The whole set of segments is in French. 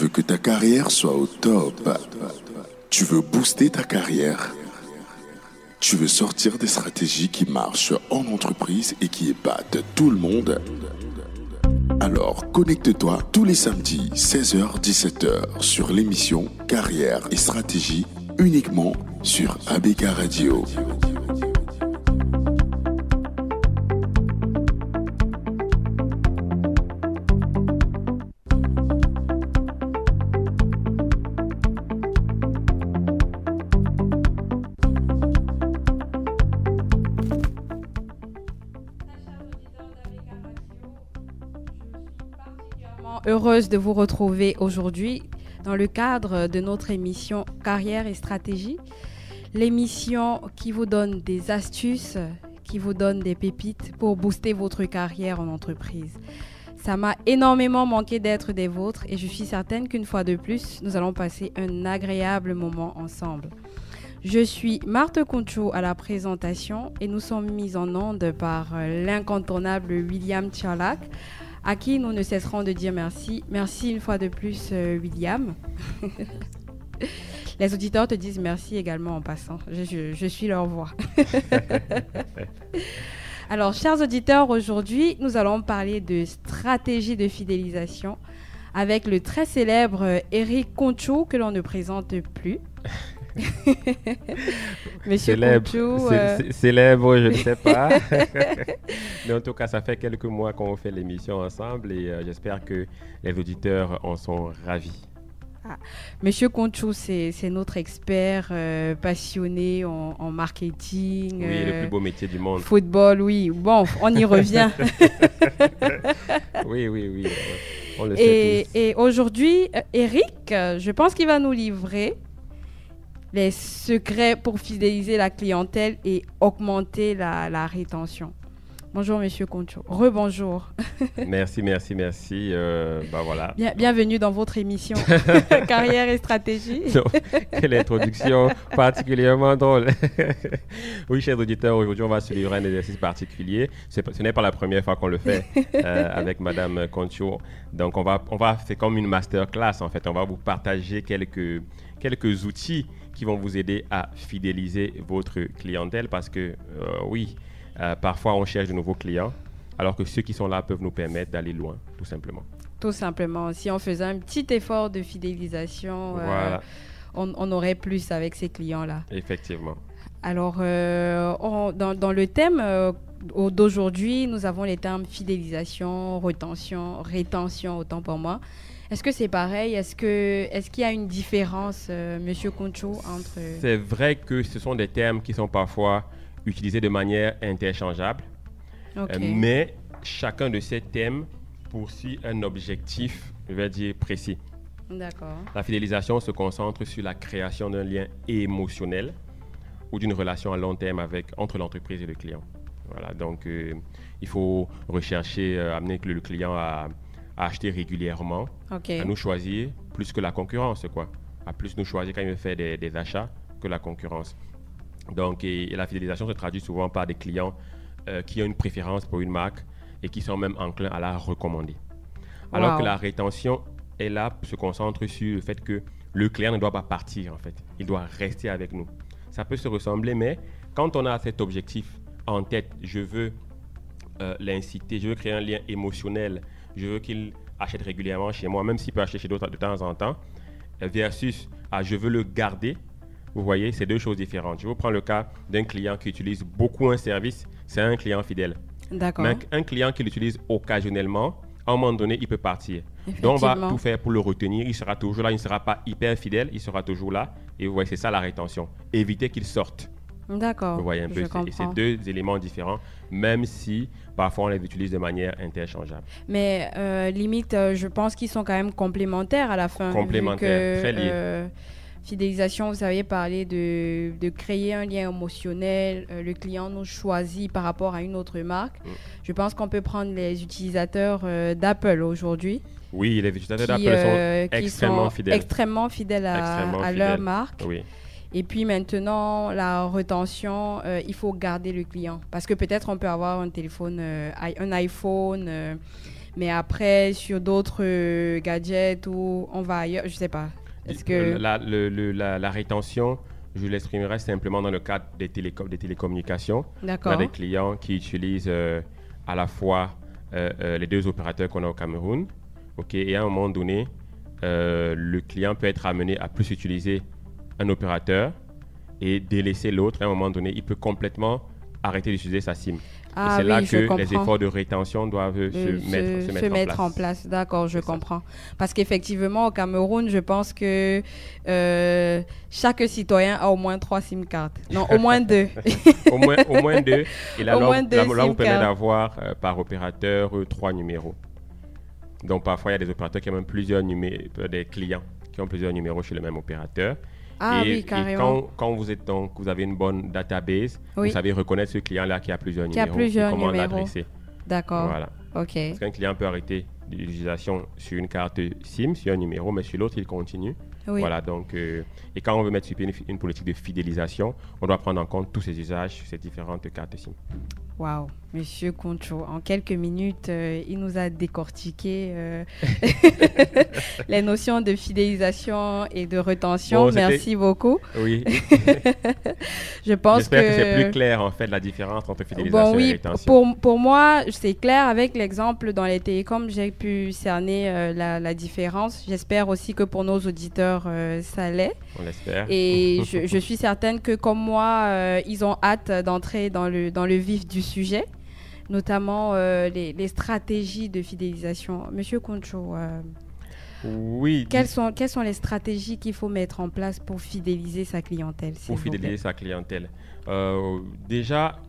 veux que ta carrière soit au top. Tu veux booster ta carrière. Tu veux sortir des stratégies qui marchent en entreprise et qui épatent tout le monde. Alors connecte-toi tous les samedis 16h-17h sur l'émission Carrière et Stratégie uniquement sur ABK Radio. Heureuse de vous retrouver aujourd'hui dans le cadre de notre émission Carrière et Stratégie, l'émission qui vous donne des astuces, qui vous donne des pépites pour booster votre carrière en entreprise. Ça m'a énormément manqué d'être des vôtres et je suis certaine qu'une fois de plus, nous allons passer un agréable moment ensemble. Je suis Marthe Concho à la présentation et nous sommes mis en onde par l'incontournable William Tcharlak, à qui nous ne cesserons de dire merci. Merci une fois de plus, William. Les auditeurs te disent merci également en passant. Je suis leur voix. Alors, chers auditeurs, aujourd'hui, nous allons parler de stratégie de fidélisation avec le très célèbre Eric Concho, que l'on ne présente plus. Monsieur Concho, célèbre, je ne sais pas. Mais en tout cas, ça fait quelques mois qu'on fait l'émission ensemble et j'espère que les auditeurs en sont ravis. Monsieur Concho, c'est notre expert passionné en marketing. Oui, le plus beau métier du monde. Football, oui. Bon, on y revient. Oui. On le sait tous. Et aujourd'hui, Eric, je pense qu'il va nous livrer les secrets pour fidéliser la clientèle et augmenter la rétention. Bonjour, Monsieur Concho. Rebonjour. Merci. Voilà. Bienvenue dans votre émission Carrière et Stratégie. Quelle introduction particulièrement drôle. Oui, chers auditeurs, aujourd'hui, on va se livrer un exercice particulier. Ce n'est pas la première fois qu'on le fait avec Madame Concho. Donc, c'est comme une masterclass, en fait. On va vous partager quelques outils qui vont vous aider à fidéliser votre clientèle parce que, parfois, on cherche de nouveaux clients, alors que ceux qui sont là peuvent nous permettre d'aller loin, tout simplement. Tout simplement. Si on faisait un petit effort de fidélisation, voilà. On aurait plus avec ces clients-là. Effectivement. Alors, dans le thème d'aujourd'hui, nous avons les termes fidélisation, rétention, autant pour moi. Est-ce que c'est pareil? Est-ce qu'il y a une différence, Monsieur Concho, entre... C'est vrai que ce sont des termes qui sont parfois utilisés de manière interchangeable. Okay. Mais chacun de ces thèmes poursuit un objectif, je vais dire, précis. D'accord. La fidélisation se concentre sur la création d'un lien émotionnel ou d'une relation à long terme entre l'entreprise et le client. Voilà, donc il faut rechercher, amener le client à acheter régulièrement, okay, à nous choisir plus que la concurrence, quoi. À plus nous choisir quand il veut faire des achats que la concurrence. Donc, et la fidélisation se traduit souvent par des clients qui ont une préférence pour une marque et qui sont même enclins à la recommander. Alors que la rétention, elle se concentre sur le fait que le client ne doit pas partir, en fait. Il doit rester avec nous. Ça peut se ressembler, mais quand on a cet objectif en tête, je veux l'inciter, je veux créer un lien émotionnel, je veux qu'il achète régulièrement chez moi, même s'il peut acheter chez d'autres de temps en temps, versus je veux le garder. Vous voyez, c'est deux choses différentes. Je vous prends le cas d'un client qui utilise beaucoup un service, c'est un client fidèle. D'accord. Mais un client qui l'utilise occasionnellement, à un moment donné, il peut partir. Donc, on va tout faire pour le retenir. Il sera toujours là, il ne sera pas hyper fidèle, il sera toujours là. Et vous voyez, c'est ça la rétention. Éviter qu'il sorte. D'accord. Vous voyez un peu, c'est deux éléments différents, même si parfois on les utilise de manière interchangeable. Mais limite, je pense qu'ils sont quand même complémentaires à la fin. Complémentaires, très liés. Fidélisation, vous savez parler de créer un lien émotionnel. Le client nous choisit par rapport à une autre marque. Je pense qu'on peut prendre les utilisateurs d'Apple aujourd'hui. Oui, les utilisateurs d'Apple sont extrêmement fidèles à leur marque. Oui. Et puis maintenant, la rétention, il faut garder le client. Parce que peut-être on peut avoir un téléphone, un iPhone, Mais après, sur d'autres gadgets où on va ailleurs, je sais pas. Est-ce que... La rétention, je l'exprimerai simplement dans le cadre des télécommunications. D'accord. On a des clients qui utilisent à la fois les deux opérateurs qu'on a au Cameroun. Et à un moment donné, le client peut être amené à plus utiliser un opérateur et délaisser l'autre. À un moment donné, il peut complètement arrêter d'utiliser sa SIM. Ah, et c'est là oui, que les efforts de rétention doivent se mettre en place. D'accord, je comprends. Parce qu'effectivement, au Cameroun, je pense que chaque citoyen a au moins 3 SIM cards. Non, au moins 2. au moins 2. Et là, là vous permet d'avoir par opérateur 3 numéros. Donc, parfois, il y a des opérateurs qui ont même plusieurs numéros, des clients qui ont plusieurs numéros chez le même opérateur. Ah oui, carrément. Et quand vous avez une bonne database, vous savez reconnaître ce client-là qui a plusieurs numéros et comment l'adresser. D'accord. Voilà. OK. Parce qu'un client peut arrêter l'utilisation sur une carte SIM, sur un numéro, mais sur l'autre, il continue. Oui. Voilà, donc, et quand on veut mettre sur une politique de fidélisation, on doit prendre en compte tous ces usages sur ces différentes cartes SIM. Waouh, Monsieur Concho, en quelques minutes, il nous a décortiqué les notions de fidélisation et de rétention. Merci beaucoup. Oui. J'espère que c'est plus clair, en fait, la différence entre fidélisation et rétention. Pour moi, c'est clair avec l'exemple dans les télécoms, j'ai pu cerner la différence. J'espère aussi que pour nos auditeurs, ça l'est. On l'espère. Et je suis certaine que, comme moi, ils ont hâte d'entrer dans le vif du sujet, notamment les stratégies de fidélisation. Monsieur Concho, oui. Quelles sont les stratégies qu'il faut mettre en place pour fidéliser sa clientèle, Pour fidéliser sa clientèle. Déjà,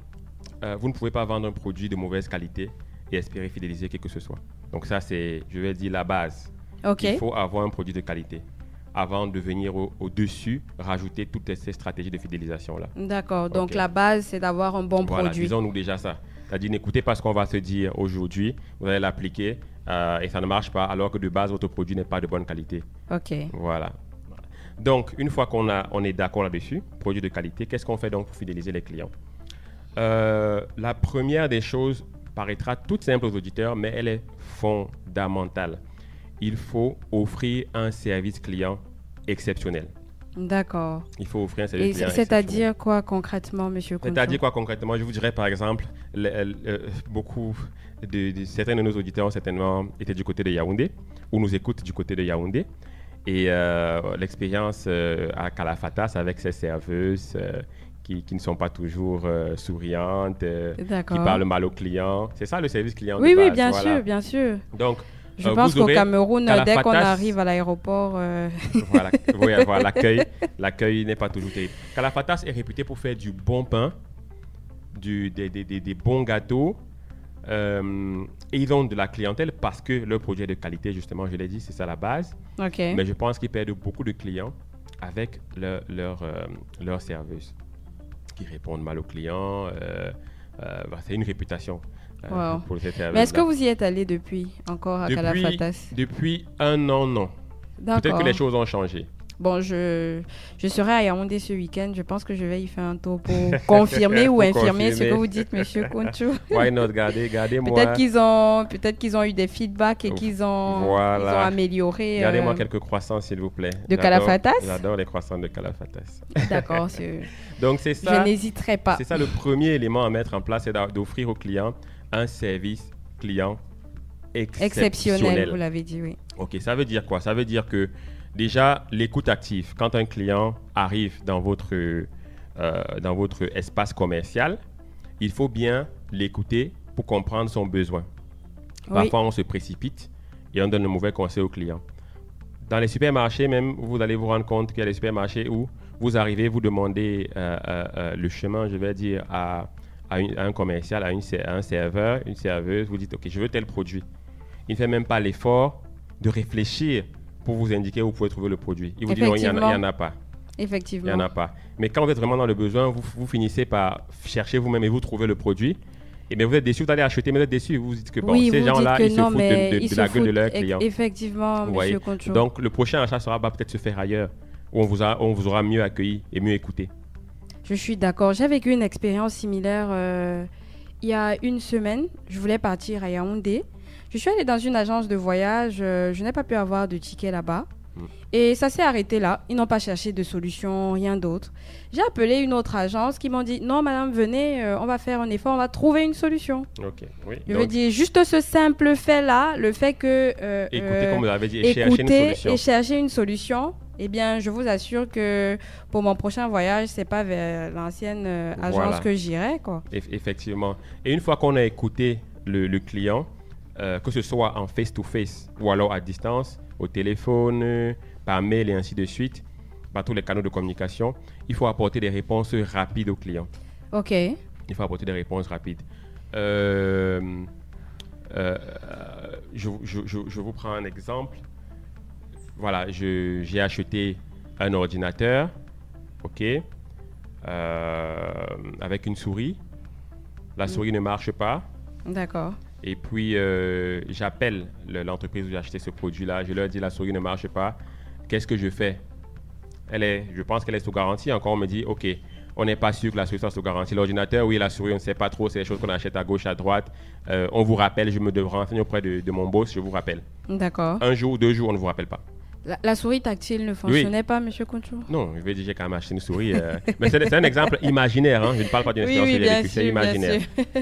vous ne pouvez pas vendre un produit de mauvaise qualité et espérer fidéliser qui que ce soit. Donc ça, c'est, je vais dire, la base. Okay. Il faut avoir un produit de qualité avant de venir au-dessus, rajouter toutes ces stratégies de fidélisation-là. D'accord. Donc, la base, c'est d'avoir un bon produit. Disons-nous déjà ça. C'est-à-dire, n'écoutez pas ce qu'on va se dire aujourd'hui, vous allez l'appliquer et ça ne marche pas, alors que de base, votre produit n'est pas de bonne qualité. OK. Voilà. Donc, une fois on est d'accord là-dessus, produit de qualité, qu'est-ce qu'on fait donc pour fidéliser les clients? La première des choses paraîtra toute simple aux auditeurs, mais elle est fondamentale. Il faut offrir un service client exceptionnel. D'accord. Il faut offrir un service client exceptionnel. C'est-à-dire quoi concrètement, Monsieur Concho? C'est-à-dire quoi concrètement? Je vous dirais par exemple, certains de nos auditeurs ont certainement été du côté de Yaoundé, ou nous écoutent du côté de Yaoundé. Et l'expérience à Kalafatas avec ses serveuses qui ne sont pas toujours souriantes, qui parlent mal aux clients. C'est ça le service client de base. Oui, bien sûr, bien sûr. Donc, je pense qu'au Cameroun, dès qu'on arrive à l'aéroport... Voilà, l'accueil n'est pas toujours terrible. Kalafatas est réputé pour faire du bon pain, des bons gâteaux, et ils ont de la clientèle parce que leur produit est de qualité, justement, je l'ai dit, c'est ça la base. Okay. Mais je pense qu'ils perdent beaucoup de clients avec leur serveuse qui répondent mal aux clients. C'est une réputation. Wow. Mais est-ce que vous y êtes allé depuis encore à Kalafatas? Depuis un an, non. Peut-être que les choses ont changé. Bon, je serai à Yaoundé ce week-end. Je pense que je vais y faire un tour pour confirmer ou infirmer ce que vous dites, Monsieur Concho. Why not? Gardez-moi. Peut-être qu'ils ont eu des feedbacks et qu'ils ont amélioré. Gardez-moi quelques croissants, s'il vous plaît. De Kalafatas? J'adore les croissants de Kalafatas. D'accord. Donc, c'est ça. Je n'hésiterai pas. C'est ça le premier élément à mettre en place, c'est d'offrir aux clients un service client exceptionnel. Vous l'avez dit, oui. OK, ça veut dire quoi? Ça veut dire que déjà, l'écoute active. Quand un client arrive dans votre espace commercial, il faut bien l'écouter pour comprendre son besoin. Parfois, on se précipite et on donne de mauvais conseils aux clients. Dans les supermarchés, même, vous allez vous rendre compte qu'il y a des supermarchés où vous arrivez, vous demandez le chemin, je vais dire, à un commercial, à un serveur, une serveuse, vous dites, OK, je veux tel produit. Il ne fait même pas l'effort de réfléchir pour vous indiquer où vous pouvez trouver le produit. Il vous dit, non, il n'y en a pas. Effectivement. Il n'y en a pas. Mais quand vous êtes vraiment dans le besoin, vous finissez par chercher vous-même et vous trouvez le produit. Et bien, vous êtes déçu, vous allez acheter, mais vous êtes déçu. Vous dites que ces gens-là, ils se foutent de la gueule de leurs clients. Effectivement, Monsieur Concho. Donc, le prochain achat sera peut-être se faire ailleurs, où on vous aura mieux accueilli et mieux écouté. Je suis d'accord. J'ai vécu une expérience similaire il y a une semaine. Je voulais partir à Yaoundé. Je suis allée dans une agence de voyage, je n'ai pas pu avoir de ticket là-bas. Et ça s'est arrêté là. Ils n'ont pas cherché de solution, rien d'autre. J'ai appelé une autre agence qui m'ont dit non, madame, venez, on va faire un effort, on va trouver une solution. Ok, oui. Je veux dire, juste ce simple fait-là, le fait que. Écoutez, comme vous l'avez dit, et chercher une solution. Eh bien, je vous assure que pour mon prochain voyage, c'est pas vers l'ancienne agence que j'irai, quoi. Effectivement. Et une fois qu'on a écouté le client, que ce soit en face-to-face ou alors à distance, au téléphone, par mail et ainsi de suite, par tous les canaux de communication, il faut apporter des réponses rapides aux clients. OK. Il faut apporter des réponses rapides. Je vous prends un exemple. Voilà, j'ai acheté un ordinateur, OK, avec une souris. La souris ne marche pas. D'accord. Et puis, j'appelle l'entreprise où j'ai acheté ce produit-là. Je leur dis, la souris ne marche pas. Qu'est-ce que je fais? Je pense qu'elle est sous garantie. Encore, on me dit, OK, on n'est pas sûr que la souris soit sous garantie. L'ordinateur, oui, la souris, on ne sait pas trop. C'est des choses qu'on achète à gauche, à droite. On vous rappelle, je me devrais renseigner auprès de mon boss, je vous rappelle. D'accord. Un jour, 2 jours, on ne vous rappelle pas. La souris tactile ne fonctionnait pas, M. Conchou? Non, je vais dire, j'ai quand même acheté une souris. Mais c'est un exemple imaginaire. Hein. Je ne parle pas d'une expérience que j'ai vécue, c'est imaginaire.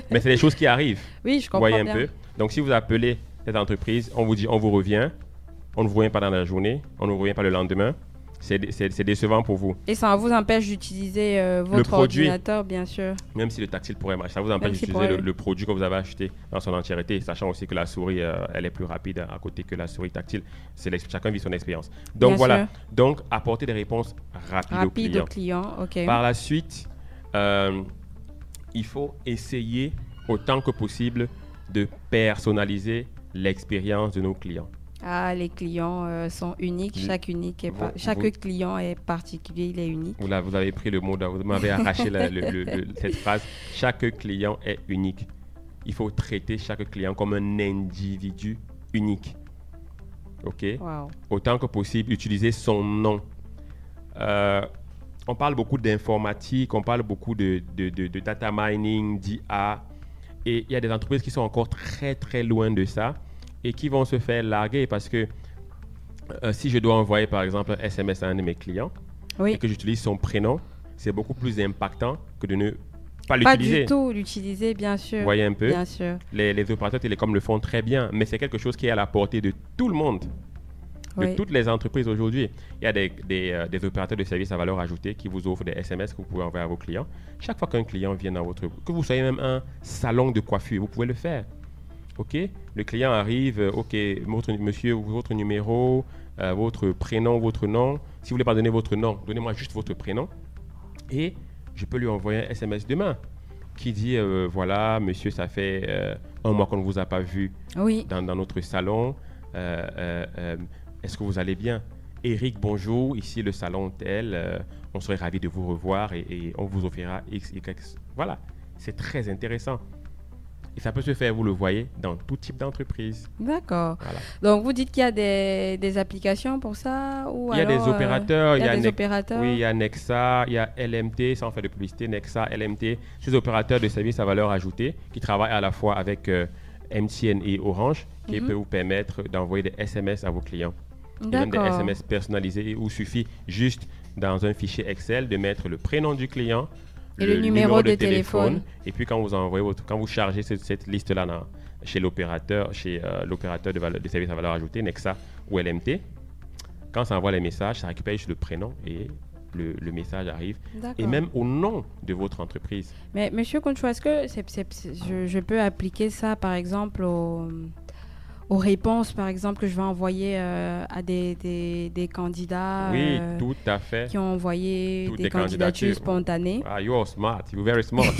Mais c'est des choses qui arrivent. Oui, je comprends Voyez bien. un peu. Donc, si vous appelez cette entreprise, on vous dit, on vous revient. On ne vous revient pas dans la journée. On ne vous revient pas le lendemain. C'est décevant pour vous. Et ça vous empêche d'utiliser votre ordinateur, bien sûr. Même si le tactile pourrait marcher, ça vous empêche d'utiliser le produit que vous avez acheté dans son entièreté, sachant aussi que la souris, elle est plus rapide à côté que la souris tactile. Chacun vit son expérience. Donc bien voilà, sûr. Donc apporter des réponses rapides aux clients. OK. Par la suite, il faut essayer autant que possible de personnaliser l'expérience de nos clients. Ah, les clients sont uniques. Chaque client est particulier, il est unique. Vous avez pris le mot, vous m'avez arraché cette phrase. Chaque client est unique. Il faut traiter chaque client comme un individu unique. OK? Wow. Autant que possible, utiliser son nom. On parle beaucoup d'informatique, on parle beaucoup de data mining, d'IA. Et il y a des entreprises qui sont encore très, très loin de ça. Et qui vont se faire larguer parce que si je dois envoyer par exemple un SMS à un de mes clients et que j'utilise son prénom, c'est beaucoup plus impactant que de ne pas l'utiliser. Pas du tout l'utiliser, bien sûr. Vous voyez un peu? Bien sûr. Les opérateurs télécoms le font très bien, mais c'est quelque chose qui est à la portée de tout le monde, de toutes les entreprises aujourd'hui. Il y a des opérateurs de services à valeur ajoutée qui vous offrent des SMS que vous pouvez envoyer à vos clients. Chaque fois qu'un client vient dans que vous soyez même un salon de coiffure, vous pouvez le faire. OK, le client arrive, OK, monsieur, votre numéro, votre prénom, votre nom. Si vous ne voulez pas donner votre nom, donnez-moi juste votre prénom. Et je peux lui envoyer un SMS demain qui dit, voilà, monsieur, ça fait un mois qu'on ne vous a pas vu dans notre salon. Est-ce que vous allez bien? Eric, bonjour, ici le salon tel. On serait ravis de vous revoir et on vous offrira X, Y. Voilà, c'est très intéressant. Et ça peut se faire, vous le voyez, dans tout type d'entreprise. D'accord. Voilà. Donc, vous dites qu'il y a des applications pour ça ou il y a des opérateurs. Il y a des opérateurs. Oui, il y a Nexa, il y a LMT, sans faire de publicité, Nexa, LMT. Ces opérateurs de services à valeur ajoutée qui travaillent à la fois avec MTN et Orange, qui peut vous permettre d'envoyer des SMS à vos clients. Et même des SMS personnalisés où il suffit juste dans un fichier Excel de mettre le prénom du client, et le numéro de téléphone. Et puis quand vous chargez cette liste-là chez l'opérateur, de services à valeur ajoutée, Nexa ou LMT, quand ça envoie les messages, ça récupère juste le prénom et le message arrive. Et même au nom de votre entreprise. Mais Monsieur Conchou, est-ce que je peux appliquer ça par exemple aux réponses, par exemple, que je vais envoyer à des candidats tout à fait. Qui ont envoyé des candidatures spontanées. Ah, you are smart. You're very smart.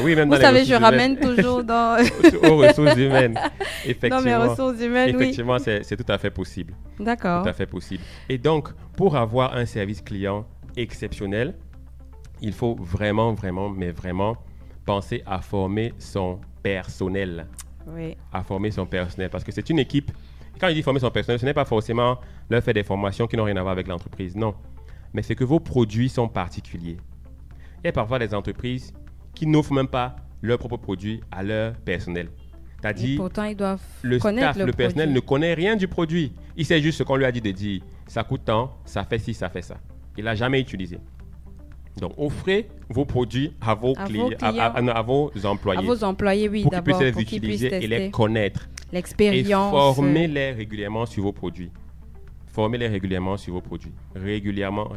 Oui, même vous savez, je ramène toujours aux ressources humaines. Effectivement. Dans mes ressources humaines, effectivement, c'est tout à fait possible. D'accord. Tout à fait possible. Et donc, pour avoir un service client exceptionnel, il faut vraiment penser à former son personnel. À former son personnel. Parce que c'est une équipe. Quand je dis former son personnel, ce n'est pas forcément leur faire des formations qui n'ont rien à voir avec l'entreprise. Non. Mais c'est que vos produits sont particuliers. Il y a parfois des entreprises qui n'offrent même pas leurs propres produits à leur personnel. Tu as dit, pourtant, ils doivent le connaître staff, le personnel ne connaît rien du produit. Il sait juste ce qu'on lui a dit de dire. Ça coûte tant, ça fait ci, ça fait ça. Il n'a jamais utilisé. Donc, offrez vos produits à vos clients, à vos employés. À vos employés, oui, d'abord. Pour qu'ils puissent les utiliser et les connaître. L'expérience. Et formez-les régulièrement sur vos produits. Formez-les régulièrement sur vos produits. Régulièrement.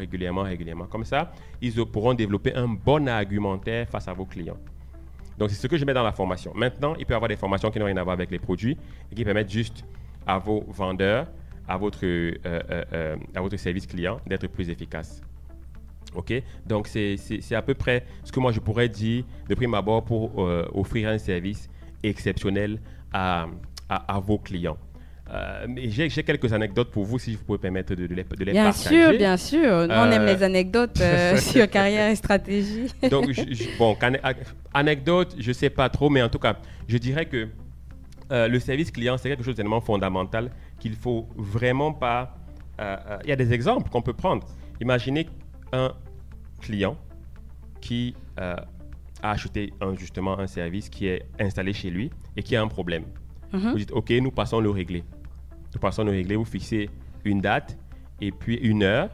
Comme ça, ils pourront développer un bon argumentaire face à vos clients. Donc, c'est ce que je mets dans la formation. Maintenant, il peut y avoir des formations qui n'ont rien à voir avec les produits et qui permettent juste à vos vendeurs, à votre service client d'être plus efficaces. OK? Donc, c'est à peu près ce que moi, je pourrais dire de prime abord pour offrir un service exceptionnel à vos clients. J'ai quelques anecdotes pour vous, si je peux permettre de les partager. Bien sûr. Nous, on aime les anecdotes sur carrière et stratégie. Donc, anecdote, je ne sais pas trop, mais en tout cas, je dirais que le service client, c'est quelque chose d'énormément fondamental qu'il ne faut vraiment pas... Il y a des exemples qu'on peut prendre. Imaginez un client qui a acheté justement un service qui est installé chez lui et qui a un problème. Vous dites, OK, nous passons le régler. Vous fixez une date et puis une heure.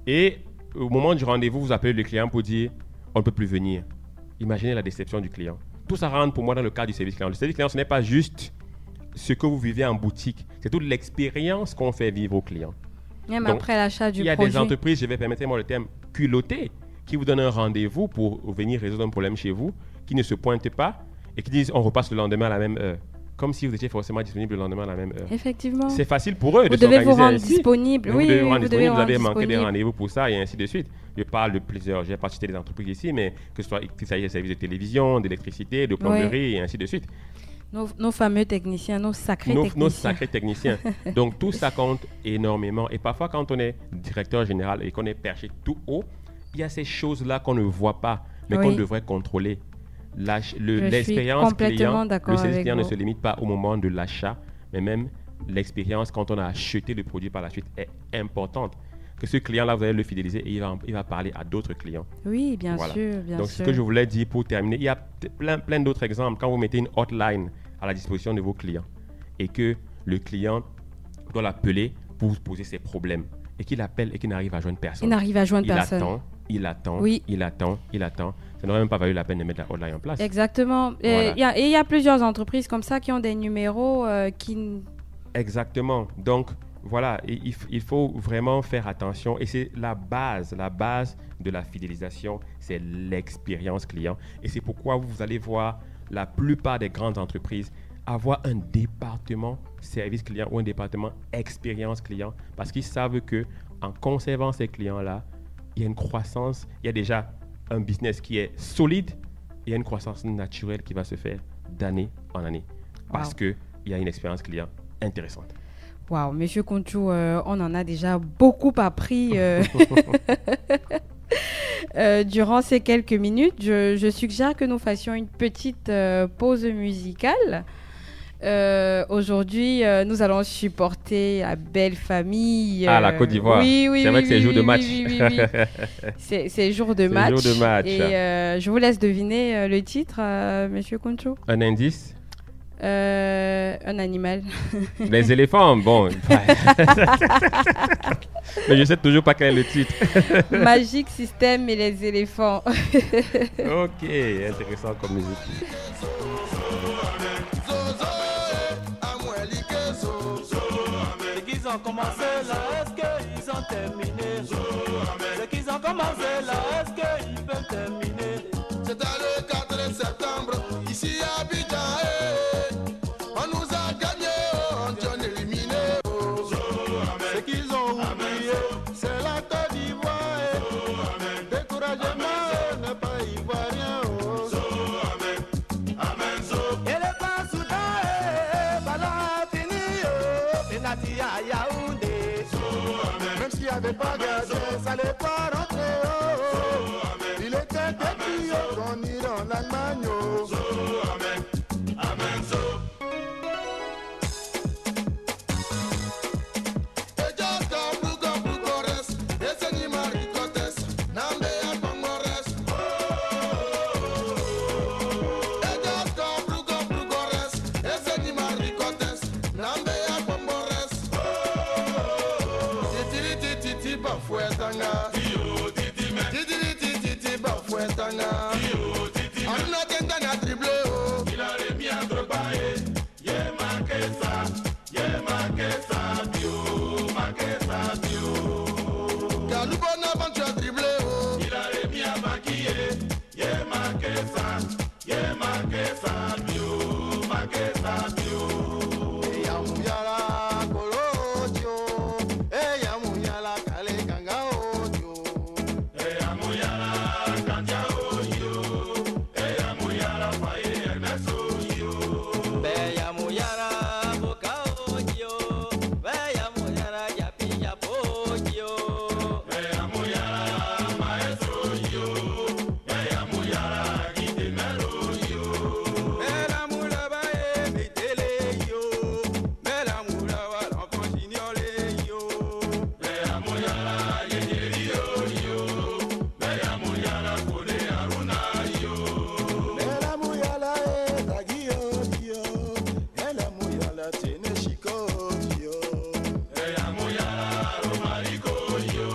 Et au moment du rendez-vous, vous appelez le client pour dire, on ne peut plus venir. Imaginez la déception du client. Tout ça rentre pour moi dans le cadre du service client. Le service client, ce n'est pas juste ce que vous vivez en boutique. C'est toute l'expérience qu'on fait vivre aux clients. Même donc, après l'achat du produit. Il y a des entreprises, permettez-moi le terme, culottées, qui vous donnent un rendez-vous pour venir résoudre un problème chez vous, qui ne se pointent pas et qui disent, on repasse le lendemain à la même heure. Comme si vous étiez forcément disponible le lendemain à la même heure. Effectivement. C'est facile pour eux de Vous s'organiser devez vous rendre ainsi. Disponible. Vous devez vous rendre disponible. Vous avez manqué des rendez-vous pour ça et ainsi de suite. Je parle de plusieurs, je n'ai pas cité des entreprises ici, mais que ce soit qu'il s'agisse de services de télévision, d'électricité, de plomberie et ainsi de suite. Nos fameux techniciens, nos sacrés techniciens. Donc tout ça compte énormément. Et parfois, quand on est directeur général et qu'on est perché tout haut, il y a ces choses-là qu'on ne voit pas, mais qu'on devrait contrôler. L'expérience client, le service client ne se limite pas au moment de l'achat, mais même l'expérience quand on a acheté le produit par la suite est importante. Que ce client-là, vous allez le fidéliser et il va parler à d'autres clients. Oui, bien sûr. Donc, ce que je voulais dire pour terminer, il y a plein d'autres exemples. Quand vous mettez une hotline à la disposition de vos clients et que le client doit l'appeler pour vous poser ses problèmes et qu'il appelle et qu'il n'arrive à joindre personne. Il attend. Ça n'aurait même pas valu la peine de mettre la hotline en place. Exactement. Et il y a plusieurs entreprises comme ça qui ont des numéros qui... Exactement. Donc, voilà, il faut vraiment faire attention. Et c'est la base de la fidélisation, c'est l'expérience client. Et c'est pourquoi vous allez voir la plupart des grandes entreprises avoir un département service client ou un département expérience client parce qu'ils savent qu'en conservant ces clients-là, il y a une croissance, il y a déjà un business qui est solide, il y a une croissance naturelle qui va se faire d'année en année parce qu'il y a une expérience client intéressante. Wow, Monsieur Kountou, on en a déjà beaucoup appris durant ces quelques minutes. Je suggère que nous fassions une petite pause musicale. Aujourd'hui, nous allons supporter la belle famille. La Côte d'Ivoire. Oui, c'est vrai que c'est jour de match. Oui. C'est jour de match. Et je vous laisse deviner le titre, Monsieur Kountou. Un indice? Un animal. Les éléphants, bon. Mais je sais toujours pas quel est le titre. Magic System et les éléphants. Ok, intéressant comme musique. Ils ont commencé là, est-ce qu'ils ont terminé? Ceux qui ont commencé là, est-ce qu'ils peuvent terminer? C'est dans le 4 septembre, ici à Abidjan. On nous a gagné, on t'en éliminé. Ce qu'ils ont oublié, c'est la Côte d'Ivoire. Découragement, ne pas ivoirien. Et le pas soudain, bala fini, penalty à Yaoundé. Même s'il n'y avait pas gardé, ça n'allait pas rentrer. Il était depuis qu'on ira en Allemagne. Tanga. Aruna Tentana triplé, oh. Il a remis à Drobaé. Yé marqué ça, bio, marqué ça, bio. Kaloubo Nabantu a triplé, oh. Il a remis à Bakié. Yé marqué ça, bio, marqué ça, bio. Eya Muyala Kolodio. Eya Muyala Kale Kanga Odio. Eya Muyala Kandia Oyo. Eya Muyala Faye Ernest Oyo. Beya muyara boka ojo, beya muyara yapi yapojo. Eya Muyala Maestro Yo. Eya Muyala Guitemero Yo. Mela mula bae mitele yo, mela mula wala konjiniole yo. Eya Muyala Yeyerio Yo. Eya Muyala Kone Aruna Yo. Ela Muyala Tagi Odio. Ela Muyala Teneshiko Odio. Eya Muyala Romarico Yo.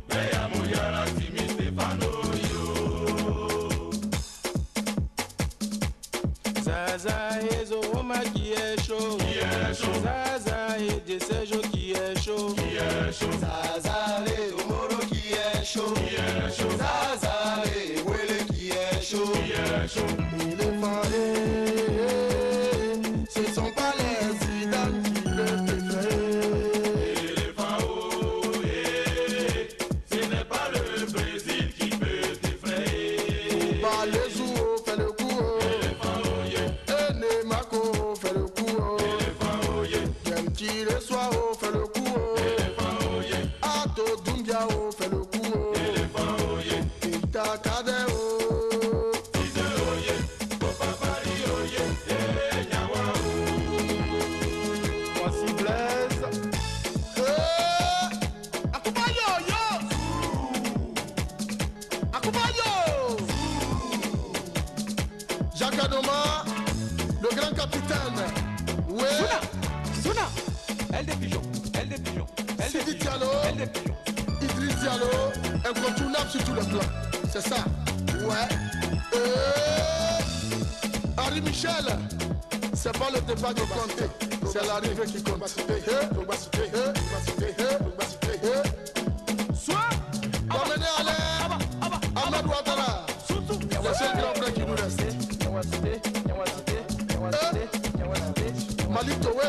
Eya Muyala Timi Stefano Yo. Zaza ezo oma qui est chaud, Zaza et des séjours qui est chaud, Zaza le Tomoro qui est chaud. Zaza le Wele qui est chaud. Éléphant, ce sont pas les idoles qui peuvent te faire. Éléphant, oh, ce n'est pas le Brésil qui peut t'effrayer. Bah les ou fait le coup. Et Nemako fait le coup. Quel qui le soit fait le coup. Ato Dumbia fait le coup. Ita Kade Voici Blaise. Akubayo yo. Akubayo. Jacques Adoma, le grand capitaine. Ouais. Suna, elle des pigeons, elle des pigeons, elle des Sidi pigeons, Diallo. elle des pigeons. Idriss Diallo, incontournable sur tous les plans. C'est ça. Ouais. Henri Michel, c'est pas le départ qui compte, c'est l'arrivée qui compte. Soit, emmener à l'air, Ahmed Ouattara, le seul grand frère qui nous reste. Malik Towe,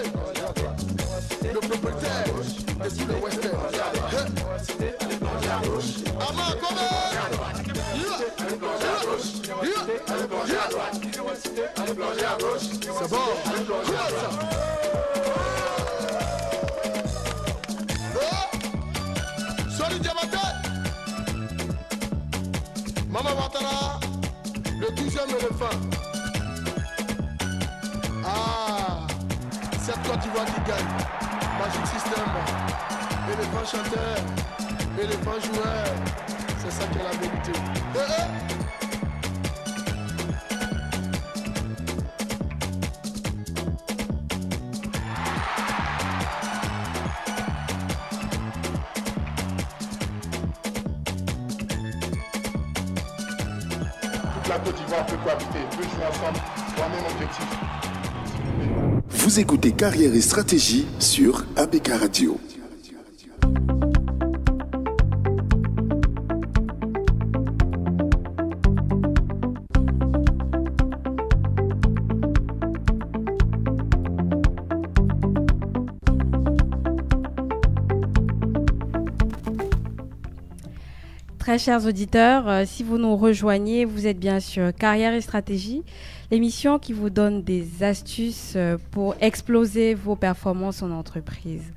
le propriétaire de tout le Western. Ama Kome, c'est bon, comment ça? Soli Diabaté, Mama Ouattara, le 12e éléphant. Ah, c'est toi tu vois qui gagne. Magic System, éléphant chanteur, éléphant joueur, c'est ça qui est la vérité. Toute la Côte d'Ivoire peut cohabiter, peut jouer ensemble pour un même objectif. Vous écoutez Carrière et Stratégie sur ABK Radio. Très chers auditeurs, si vous nous rejoignez, vous êtes bien sur Carrière et Stratégie, l'émission qui vous donne des astuces pour exploser vos performances en entreprise.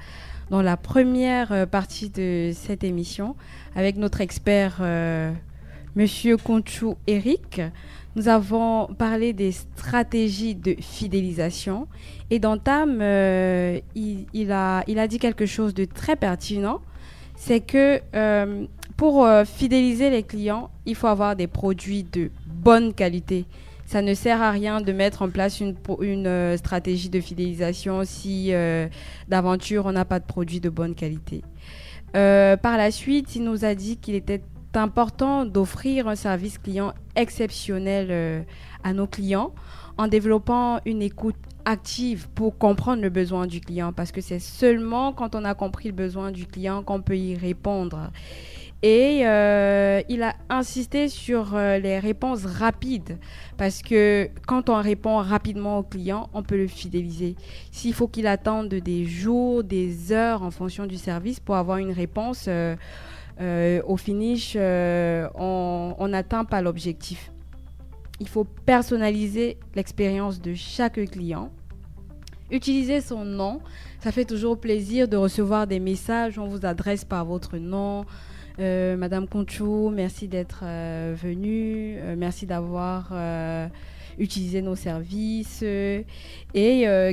Dans la première partie de cette émission, avec notre expert Monsieur Conchou Eric, nous avons parlé des stratégies de fidélisation et d'entame, il a dit quelque chose de très pertinent, c'est que pour fidéliser les clients, il faut avoir des produits de bonne qualité. Ça ne sert à rien de mettre en place une stratégie de fidélisation si d'aventure on n'a pas de produits de bonne qualité. Par la suite, il nous a dit qu'il était important d'offrir un service client exceptionnel à nos clients en développant une écoute active pour comprendre le besoin du client, parce que c'est seulement quand on a compris le besoin du client qu'on peut y répondre. Et il a insisté sur les réponses rapides, parce que quand on répond rapidement au client, on peut le fidéliser. S'il faut qu'il attende des jours, des heures en fonction du service pour avoir une réponse, au finish, on n'atteint pas l'objectif. Il faut personnaliser l'expérience de chaque client. Utiliser son nom. Ça fait toujours plaisir de recevoir des messages où on vous adresse par votre nom. Madame Conchou, merci d'être venue. Merci d'avoir utilisé nos services. Et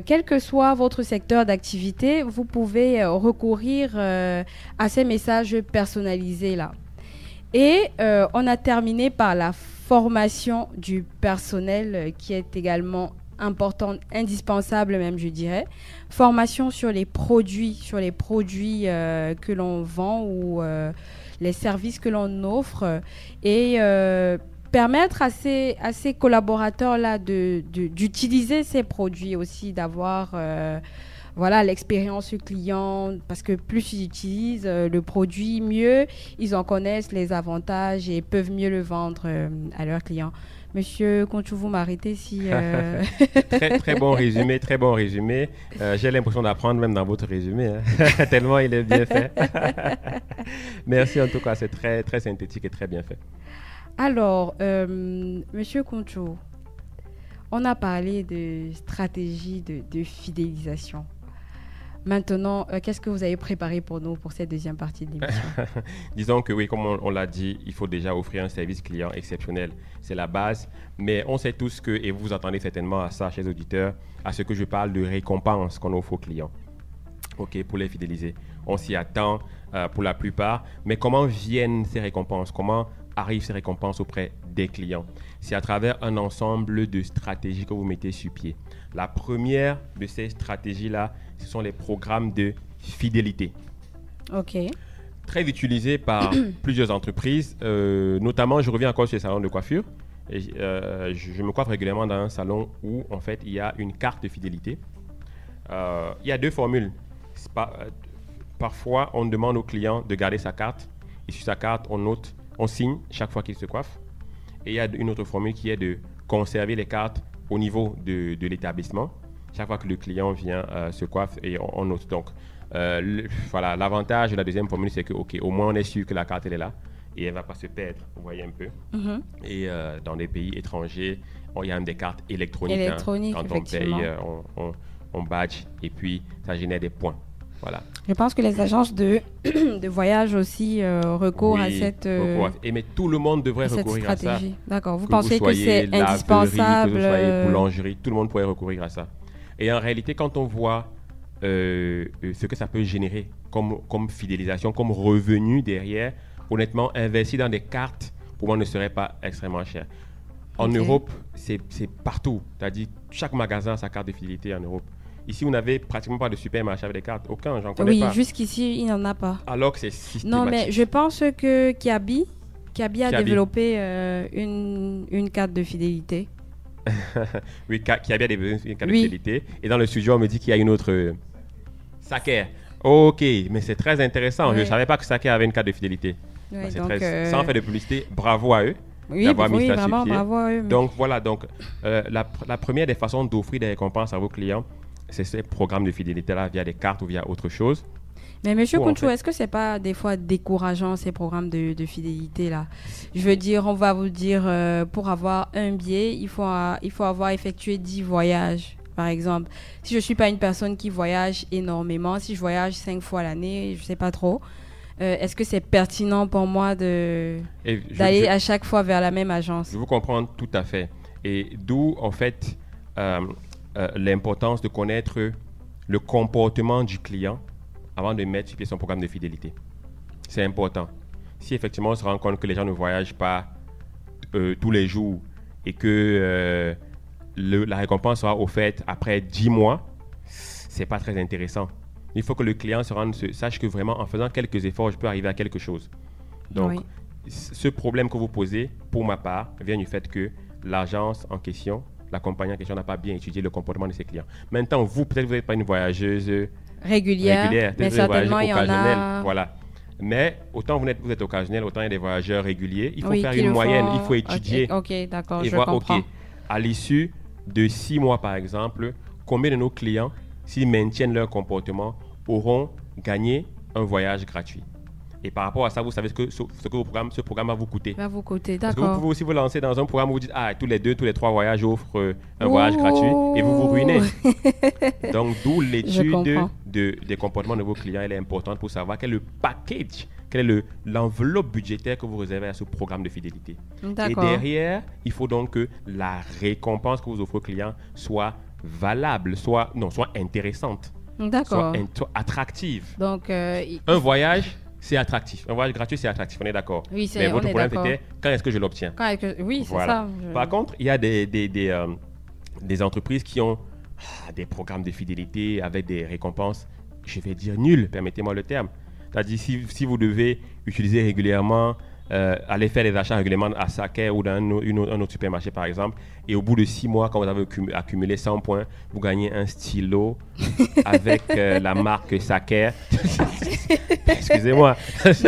quel que soit votre secteur d'activité, vous pouvez recourir à ces messages personnalisés là. Et on a terminé par la formation du personnel qui est également importante, indispensable même, je dirais. Formation sur les produits que l'on vend ou les services que l'on offre, et permettre à ces collaborateurs-là d'utiliser ces produits aussi, d'avoir l'expérience client, parce que plus ils utilisent le produit, mieux ils en connaissent les avantages et peuvent mieux le vendre à leurs clients. Monsieur Conchou, vous m'arrêtez si... Très bon résumé, très bon résumé. J'ai l'impression d'apprendre même dans votre résumé, hein. Tellement il est bien fait. Merci en tout cas, c'est très, très synthétique et très bien fait. Alors, Monsieur Conchou, on a parlé de stratégie de fidélisation. Maintenant, qu'est-ce que vous avez préparé pour nous pour cette deuxième partie de l'émission? Disons que oui, comme on l'a dit, il faut déjà offrir un service client exceptionnel. C'est la base. Mais on sait tous que, et vous vous attendez certainement à ça, chers auditeurs, à ce que je parle de récompenses qu'on offre aux clients. OK, pour les fidéliser. On s'y attend pour la plupart. Mais comment viennent ces récompenses? Comment arrivent ces récompenses auprès des clients? C'est à travers un ensemble de stratégies que vous mettez sur pied. La première de ces stratégies-là, ce sont les programmes de fidélité. OK. Très utilisés par plusieurs entreprises. Notamment, je reviens encore sur les salons de coiffure. Et, je me coiffe régulièrement dans un salon où, en fait, il y a une carte de fidélité. Il y a deux formules. Parfois, on demande au client de garder sa carte. Et sur sa carte, on signe chaque fois qu'il se coiffe. Et il y a une autre formule qui est de conserver les cartes au niveau de l'établissement. Chaque fois que le client vient se coiffe, et on note. Donc, voilà, l'avantage de la deuxième formule, c'est que, OK, au moins on est sûr que la carte, elle est là et elle ne va pas se perdre, vous voyez un peu. Mm-hmm. Et dans des pays étrangers, il y a même des cartes électroniques. Électroniques, quand on paye, on badge et puis ça génère des points. Voilà. Je pense que les agences de voyage aussi recourent à cette mais tout le monde devrait recourir à ça. D'accord. Vous pensez que c'est indispensable? Que vous soyez boulangerie, tout le monde pourrait recourir à ça. Et en réalité, quand on voit ce que ça peut générer comme fidélisation, comme revenu derrière, honnêtement, investir dans des cartes, pour moi, ne serait pas extrêmement cher. En Europe, c'est partout. C'est-à-dire, chaque magasin a sa carte de fidélité en Europe. Ici, vous n'avez pratiquement pas de supermarché avec des cartes. Aucun, j'en connais pas. Oui, jusqu'ici, il n'y en a pas. Alors que c'est systématique. Non, mais je pense que Kiabi a développé une carte de fidélité. Oui, Kiabi a développé une carte de fidélité. Et dans le studio, on me dit qu'il y a une autre... Saker. OK, mais c'est très intéressant. Je ne savais pas que Saker avait une carte de fidélité. Oui, donc, sans faire de publicité, bravo à eux. Oui, vraiment, bravo à eux. Donc, voilà. Donc, la première des façons d'offrir des récompenses à vos clients, c'est ces programmes de fidélité-là via des cartes ou via autre chose. Mais Monsieur Conchou, est-ce que c'est pas des fois décourageant ces programmes de fidélité-là? Je veux dire, on va vous dire, pour avoir un billet, il faut avoir effectué 10 voyages, par exemple. Si je ne suis pas une personne qui voyage énormément, si je voyage 5 fois l'année, je ne sais pas trop, est-ce que c'est pertinent pour moi d'aller à chaque fois vers la même agence? Je vous comprends tout à fait. Et d'où, en fait... l'importance de connaître le comportement du client avant de mettre sur pied son programme de fidélité. C'est important. Si effectivement on se rend compte que les gens ne voyagent pas tous les jours et que la récompense sera offerte après 10 mois, c'est pas très intéressant. Il faut que le client sache que vraiment en faisant quelques efforts, je peux arriver à quelque chose. Donc, ce problème que vous posez, pour ma part, vient du fait que l'agence en question, la compagnie en question n'a pas bien étudié le comportement de ses clients. Maintenant, vous, peut-être vous n'êtes pas une voyageuse régulière, mais peut-être certainement il y en occasionnelle, a. voilà. Mais autant vous êtes occasionnel, autant il y a des voyageurs réguliers. Il faut Oui, faire qui une le moyenne, font. il faut étudier Ok, d'accord, et je voir, comprends. ok, à l'issue de 6 mois par exemple, combien de nos clients, s'ils maintiennent leur comportement, auront gagné un voyage gratuit. Et par rapport à ça, vous savez ce que ce programme va vous coûter. Va vous coûter, Parce que vous d'accord. pouvez aussi vous lancer dans un programme où vous dites, tous les 2, tous les 3 voyages offrent un voyage gratuit et vous ruinez. Donc, d'où l'étude comprends. des comportements de vos clients, elle est importante pour savoir quel est le package, quelle est l'enveloppe budgétaire que vous réservez à ce programme de fidélité. Et D'accord. derrière, il faut donc que la récompense que vous offrez aux clients soit valable, soit intéressante, D'accord. soit attractive. Donc, Un voyage, c'est attractif. Un voyage gratuit, c'est attractif. On est d'accord. Oui, Mais votre on est problème, d'accord. c'était quand est-ce que je l'obtiens? Oui, c'est Voilà. ça. Par contre, il y a des entreprises qui ont des programmes de fidélité avec des récompenses, je vais dire nulles, permettez-moi le terme. C'est-à-dire, si vous devez utiliser régulièrement, aller faire des achats régulièrement à Saker ou dans un autre supermarché, par exemple, et au bout de 6 mois, quand vous avez accumulé 100 points, vous gagnez un stylo avec la marque Saker. Excusez-moi.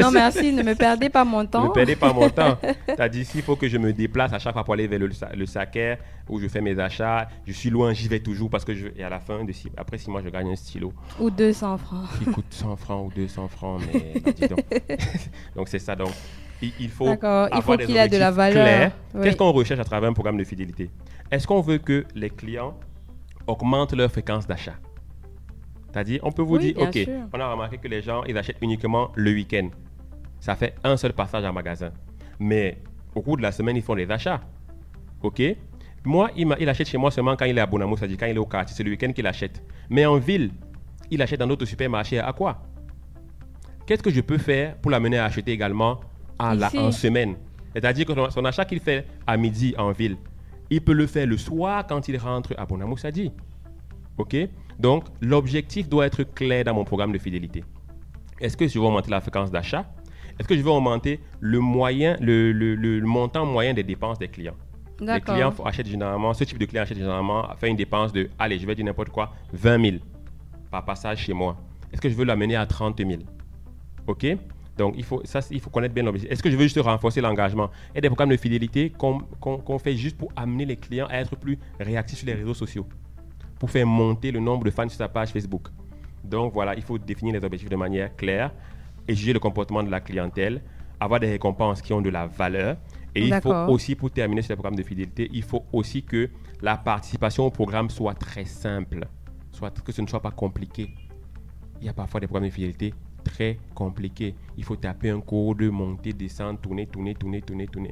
Non, merci, ne me perdez pas mon temps. Ne perdez pas mon temps. C'est-à-dire, s'il faut que je me déplace à chaque fois pour aller vers le Saker où je fais mes achats, je suis loin, j'y vais toujours parce que et à la fin, après 6 mois, je gagne un stylo Ou 200 francs. qui coûte 100 francs ou 200 francs. Mais bah, dis donc. Donc, c'est ça. Donc, il faut D'accord, il faut avoir des qu'il ait de la objectifs valeur. clairs. Oui. Qu'est-ce qu'on recherche à travers un programme de fidélité? Est-ce qu'on veut que les clients augmentent leur fréquence d'achat? C'est-à-dire, on peut vous Oui, dire, bien OK, sûr. on a remarqué que les gens, ils achètent uniquement le week-end. Ça fait un seul passage en magasin. Mais au cours de la semaine, ils font des achats. OK? Moi, il achète chez moi seulement quand il est à Bonamo, c'est-à-dire quand il est au quartier. C'est le week-end qu'il achète. Mais en ville, il achète dans d'autres supermarchés. À quoi? Qu'est-ce que je peux faire pour l'amener à acheter également Ici. en semaine? C'est-à-dire que son achat qu'il fait à midi en ville, il peut le faire le soir quand il rentre à Bonamo, ça dit. OK? Donc, l'objectif doit être clair dans mon programme de fidélité. Est-ce que je veux augmenter la fréquence d'achat? Est-ce que je veux augmenter le montant moyen des dépenses des clients? Les D'accord. clients achètent généralement, ce type de client achète généralement, fait une dépense de, allez, je vais dire n'importe quoi, 20 000 par passage chez moi. Est-ce que je veux l'amener à 30 000? OK? Donc, il faut connaître bien l'objectif. Est-ce que je veux juste renforcer l'engagement? Il y a des programmes de fidélité qu'on fait juste pour amener les clients à être plus réactifs sur les réseaux sociaux, pour faire monter le nombre de fans sur sa page Facebook. Donc, voilà, il faut définir les objectifs de manière claire et juger le comportement de la clientèle, avoir des récompenses qui ont de la valeur. Et il faut D'accord. aussi, pour terminer sur les programmes de fidélité, il faut aussi que la participation au programme soit très simple, que ce ne soit pas compliqué. Il y a parfois des programmes de fidélité très compliqués. Il faut taper un code, monter, descendre, tourner.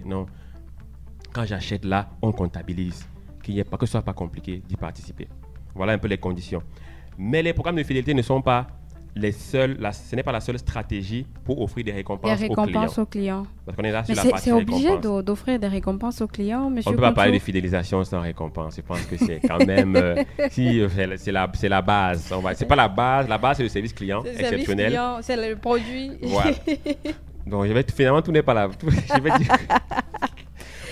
Non. Quand j'achète là, on comptabilise. Que ce soit pas compliqué d'y participer. Voilà un peu les conditions. Mais les programmes de fidélité ne sont pas les seuls, ce n'est pas la seule stratégie pour offrir des récompenses, aux clients. Parce qu'on est là sur Mais la partie c'est obligé récompense. d'offrir des récompenses aux clients, monsieur. On ne peut pas parler de Kountou. fidélisation sans récompense. Je pense que c'est quand même... c'est la base. C'est pas la base. La base, c'est le service client C'est le service exceptionnel. client, c'est le produit. Voilà. Donc, finalement, tout n'est pas là. Je vais dire...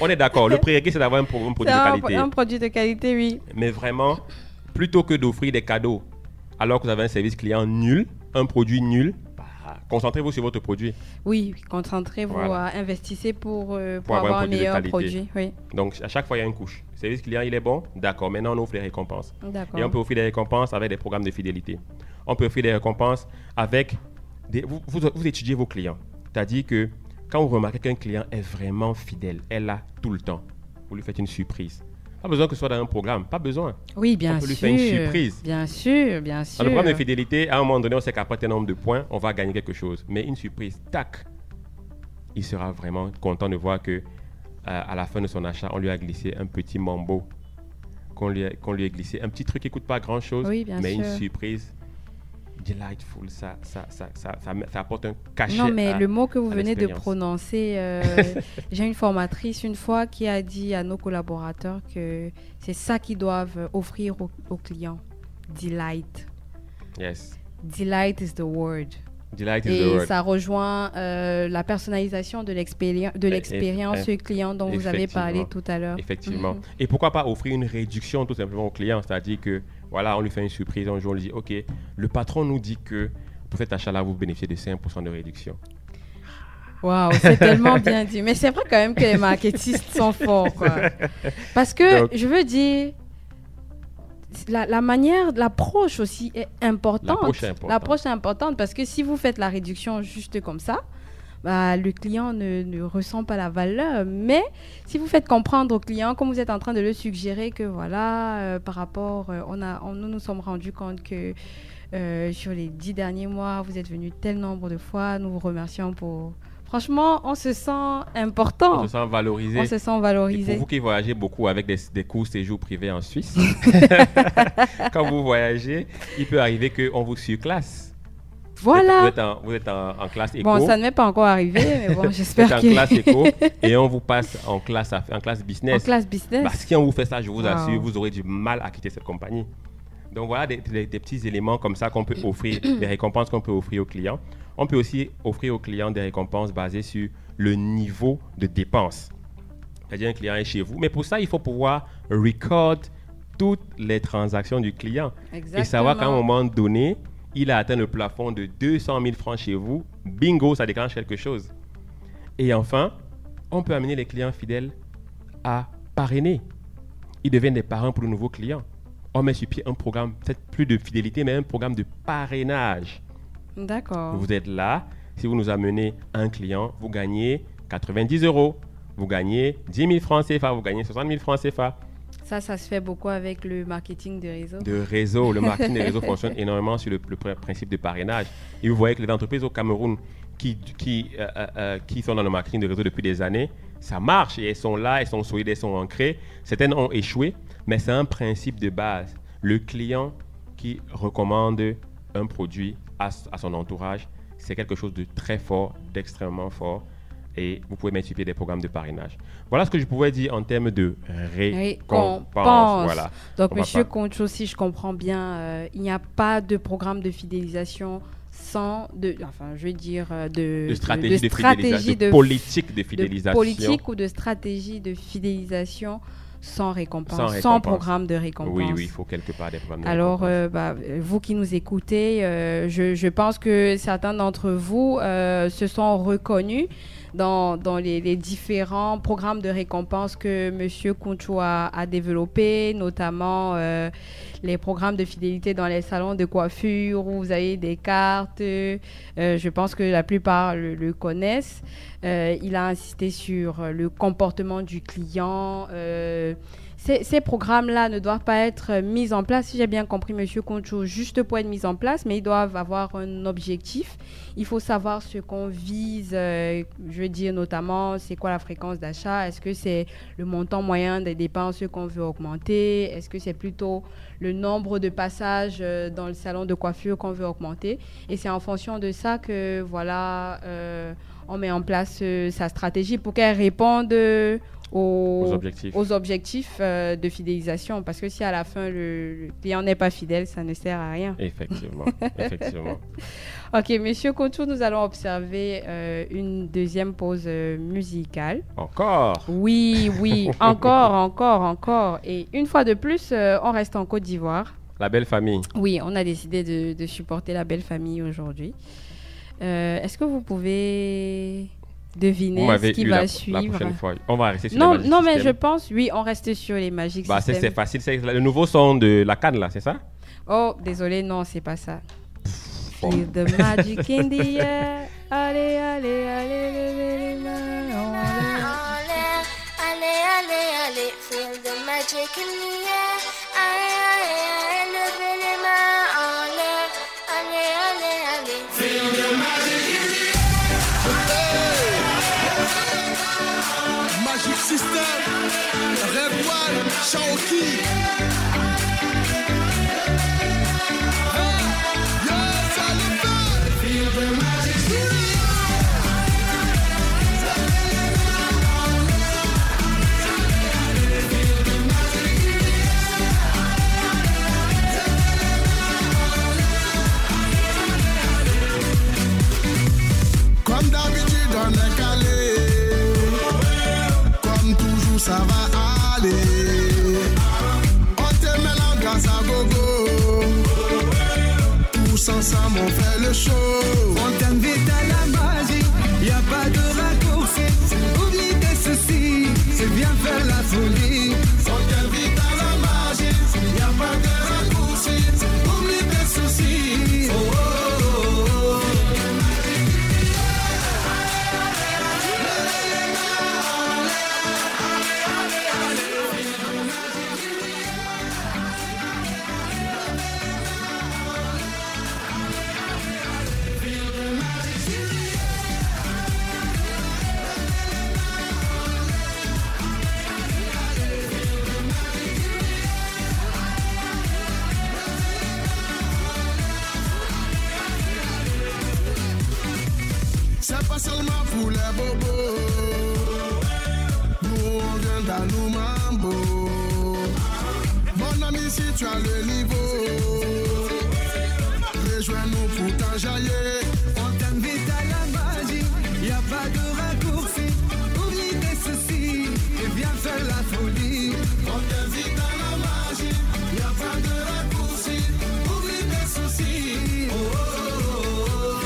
On est d'accord. Le prérequis, c'est d'avoir un produit de qualité. Un produit de qualité, oui. Mais vraiment, plutôt que d'offrir des cadeaux alors que vous avez un service client nul, un produit nul, concentrez-vous sur votre produit. Oui, concentrez-vous, Voilà. Investissez pour Pour avoir un produit de meilleur qualité. produit. Oui, Donc, à chaque fois, il y a une couche. Le service client, il est bon? D'accord. Maintenant, on offre des récompenses. d'accord. Et on peut offrir des récompenses avec des programmes de fidélité. On peut offrir des récompenses avec... Vous étudiez vos clients. C'est-à-dire que quand vous remarquez qu'un client est vraiment fidèle, est là tout le temps, vous lui faites une surprise. Pas besoin que ce soit dans un programme. Pas besoin. Oui, bien on sûr. peut lui faire une surprise. Bien sûr, bien sûr. Dans le programme de fidélité, à un moment donné, on sait qu'après un nombre de points, on va gagner quelque chose. Mais une surprise, tac, il sera vraiment content de voir que à la fin de son achat, on lui a glissé un petit mambo, qu'on lui a glissé un petit truc qui coûte pas grand-chose, Oui, bien mais sûr. une surprise delightful, ça apporte un cachet. Non, mais le mot que vous à venez de l'expérience. prononcer, j'ai une formatrice une fois qui a dit à nos collaborateurs que c'est ça qu'ils doivent offrir aux clients. Delight. Yes. Delight is the word. Delight is the Et word. ça rejoint la personnalisation de l'expérience client dont vous avez parlé tout à l'heure. Effectivement. Et pourquoi pas offrir une réduction tout simplement au client, c'est-à-dire que voilà, on lui fait une surprise, un jour on lui dit ok, le patron nous dit que pour cet achat-là, vous bénéficiez de 5% de réduction. Waouh, c'est tellement bien dit. Mais c'est vrai quand même que les marketistes sont forts, quoi. Parce que, Donc, je veux dire, la manière, l'approche aussi est importante. L'approche est importante parce que si vous faites la réduction juste comme ça, bah, le client ne ressent pas la valeur. Mais si vous faites comprendre au client, comme vous êtes en train de le suggérer, que voilà, par rapport, nous nous sommes rendus compte que sur les 10 derniers mois, vous êtes venu tel nombre de fois, nous vous remercions pour... Franchement, on se sent important. On se sent valorisé. On se sent Et valorisé. pour vous qui voyagez beaucoup avec des cours séjours privés en Suisse, quand vous voyagez, il peut arriver qu'on vous surclasse. Voilà. Vous êtes en classe éco. Bon, ça ne m'est pas encore arrivé, mais bon, Vous j'espère êtes en que... classe éco et on vous passe en classe business. En classe business. Bah, si on vous fait ça, je vous Wow. assure, vous aurez du mal à quitter cette compagnie. Donc voilà des petits éléments comme ça qu'on peut offrir, des récompenses qu'on peut offrir aux clients. On peut aussi offrir aux clients des récompenses basées sur le niveau de dépenses. C'est-à-dire un client est chez vous, mais pour ça, il faut pouvoir record toutes les transactions du client. Exactement. Et savoir qu'à un moment donné, il a atteint le plafond de 200 000 francs chez vous. Bingo, ça déclenche quelque chose. Et enfin, on peut amener les clients fidèles à parrainer. Ils deviennent des parrains pour de nouveaux clients. On met sur pied un programme, peut-être plus de fidélité, mais un programme de parrainage. D'accord. Vous êtes là, si vous nous amenez un client, vous gagnez 90 €. Vous gagnez 10 000 francs CFA, vous gagnez 60 000 francs CFA. Ça se fait beaucoup avec le marketing de réseau. Le marketing des réseaux fonctionne énormément sur le principe de parrainage. Et vous voyez que les entreprises au Cameroun qui sont dans le marketing de réseau depuis des années, ça marche et elles sont là, elles sont solides, elles sont ancrées. Certaines ont échoué, mais c'est un principe de base. Le client qui recommande un produit à son entourage, c'est quelque chose de très fort, d'extrêmement fort. Et vous pouvez mettre sur pied des programmes de parrainage. Voilà ce que je pouvais dire en termes de récompense. Voilà. Donc, Monsieur Concho, si je comprends bien, il n'y a pas de programme de fidélisation sans de stratégie de politique de fidélisation. De politique ou de stratégie de fidélisation sans récompense, sans programme de récompense. Oui, il faut quelque part des programmes de récompense. Alors, vous qui nous écoutez, je pense que certains d'entre vous se sont reconnus dans les différents programmes de récompense que M. Concho a développés, notamment les programmes de fidélité dans les salons de coiffure où vous avez des cartes. Je pense que la plupart le connaissent. Il a insisté sur le comportement du client. Ces programmes-là ne doivent pas être mis en place, si j'ai bien compris, M. Concho, juste pour être mis en place, mais ils doivent avoir un objectif. Il faut savoir ce qu'on vise, je veux dire notamment, c'est quoi la fréquence d'achat? Est-ce que c'est le montant moyen des dépenses qu'on veut augmenter? Est-ce que c'est plutôt le nombre de passages dans le salon de coiffure qu'on veut augmenter? Et c'est en fonction de ça que, voilà, on met en place sa stratégie pour qu'elle réponde aux objectifs de fidélisation. Parce que si à la fin, le client n'est pas fidèle, ça ne sert à rien. Effectivement. Ok, Monsieur Concho, nous allons observer une deuxième pause musicale. Encore? Oui, encore. Et une fois de plus, on reste en Côte d'Ivoire. La belle famille. Oui, on a décidé de supporter la belle famille aujourd'hui. Est-ce que vous pouvez deviner ce qui va suivre? La prochaine fois. On va rester sur les Magic Non, mais System. je pense, oui, on reste sur les Magic System. C'est facile, c'est le nouveau son de la canne là, c'est ça? Oh, désolé, non, c'est pas ça. Feel the magic in the air. Allez, levez les mains en l'air. Allez, feel the magic in the air. Allez, levez les mains en l'air. Allez. Feel the magic in the air. Magic System, Red One, Shaoki. tous ensemble on fait le show. On t'invite à la magie, y a pas de raccourci. Oublie tes soucis, c'est bien faire la folie. On t'invite à la magie, y a pas de raccourci. Oublie tes soucis. Oh, oh, oh, oh. C'est pas seulement pour les bobos. Nous on vient d'Anoumambo. Mon ami, si tu as le niveau, rejoins-nous pour t'enjailler. On t'invite à la magie, y a pas de raccourci. Oublie tes soucis, et viens faire la folie. On t'invite à la magie, y a pas de raccourci. Oublie tes soucis. Oh, oh, oh, oh.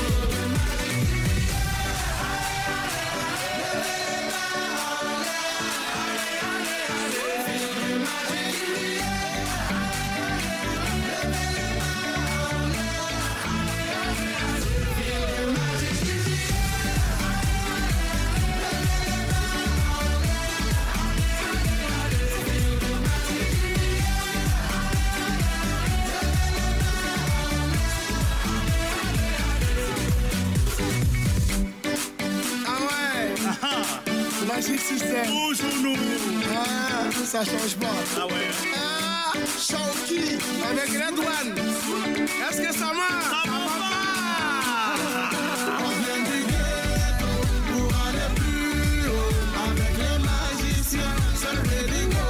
Magic System. Toujours nous. Ah, ça change pas. Ah ouais. Ah, Shawky avec Red One. Est-ce que ça marche? Ça va pas. On vient du ghetto pour aller plus haut. Avec les magiciens, c'est le Redingo.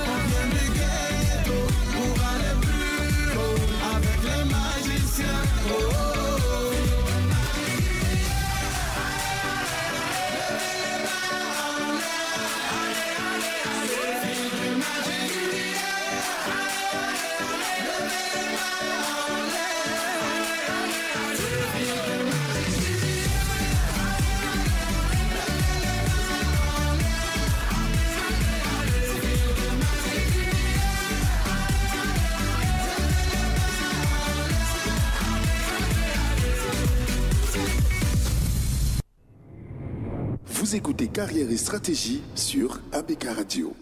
On vient du ghetto pour aller plus haut. Avec les magiciens. Oh, oh, oh. Vous écoutez Carrière et Stratégie sur ABK Radio.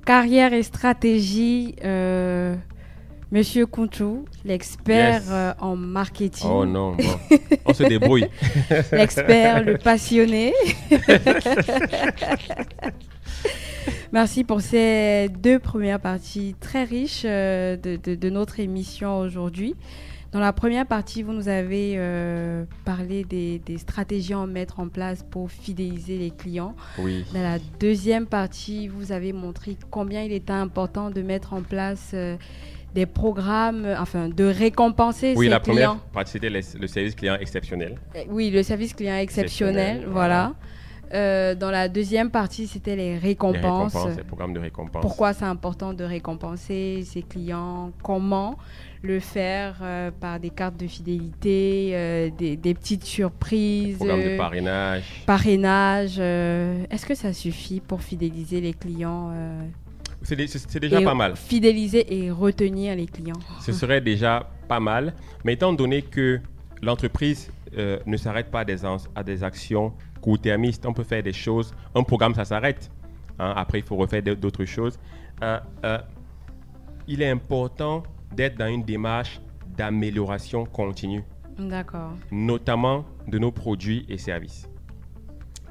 Carrière et stratégie, Monsieur Kountou, l'expert Yes. en marketing. Oh non, bon. On se débrouille. L'expert, le passionné. Merci pour ces deux premières parties très riches de notre émission aujourd'hui. Dans la première partie, vous nous avez parlé des stratégies à mettre en place pour fidéliser les clients. Oui. Dans la deuxième partie, vous avez montré combien il était important de mettre en place des programmes, enfin de récompenser Oui, ses la clients. première partie, c'était le service client exceptionnel. Oui, le service client exceptionnel, voilà. Dans la deuxième partie, c'était les récompenses. Les programmes de récompense. Pourquoi c'est important de récompenser ses clients? Comment le faire par des cartes de fidélité, des petites surprises. Programme de parrainage. Parrainage. Est-ce que ça suffit pour fidéliser les clients C'est déjà pas mal. Fidéliser et retenir les clients. Ce serait déjà pas mal. Mais étant donné que l'entreprise ne s'arrête pas à des actions court-termistes, on peut faire des choses. Un programme, ça s'arrête. Hein, après, il faut refaire d'autres choses. Il est important d'être dans une démarche d'amélioration continue. D'accord. Notamment de nos produits et services.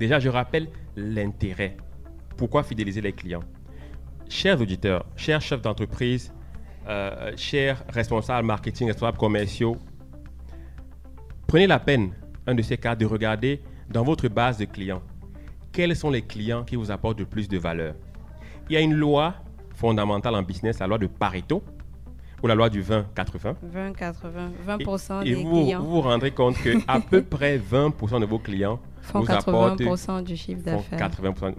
Déjà, je rappelle l'intérêt. Pourquoi fidéliser les clients? Chers auditeurs, chers chefs d'entreprise, chers responsables marketing, responsables commerciaux, prenez la peine, un de ces cas, de regarder dans votre base de clients, quels sont les clients qui vous apportent le plus de valeur. Il y a une loi fondamentale en business, la loi de Pareto, ou la loi du 20-80. 20% et des vous clients vous rendrez compte qu'à peu près 20% de vos clients font vous 80% apportent du chiffre d'affaires. 80%.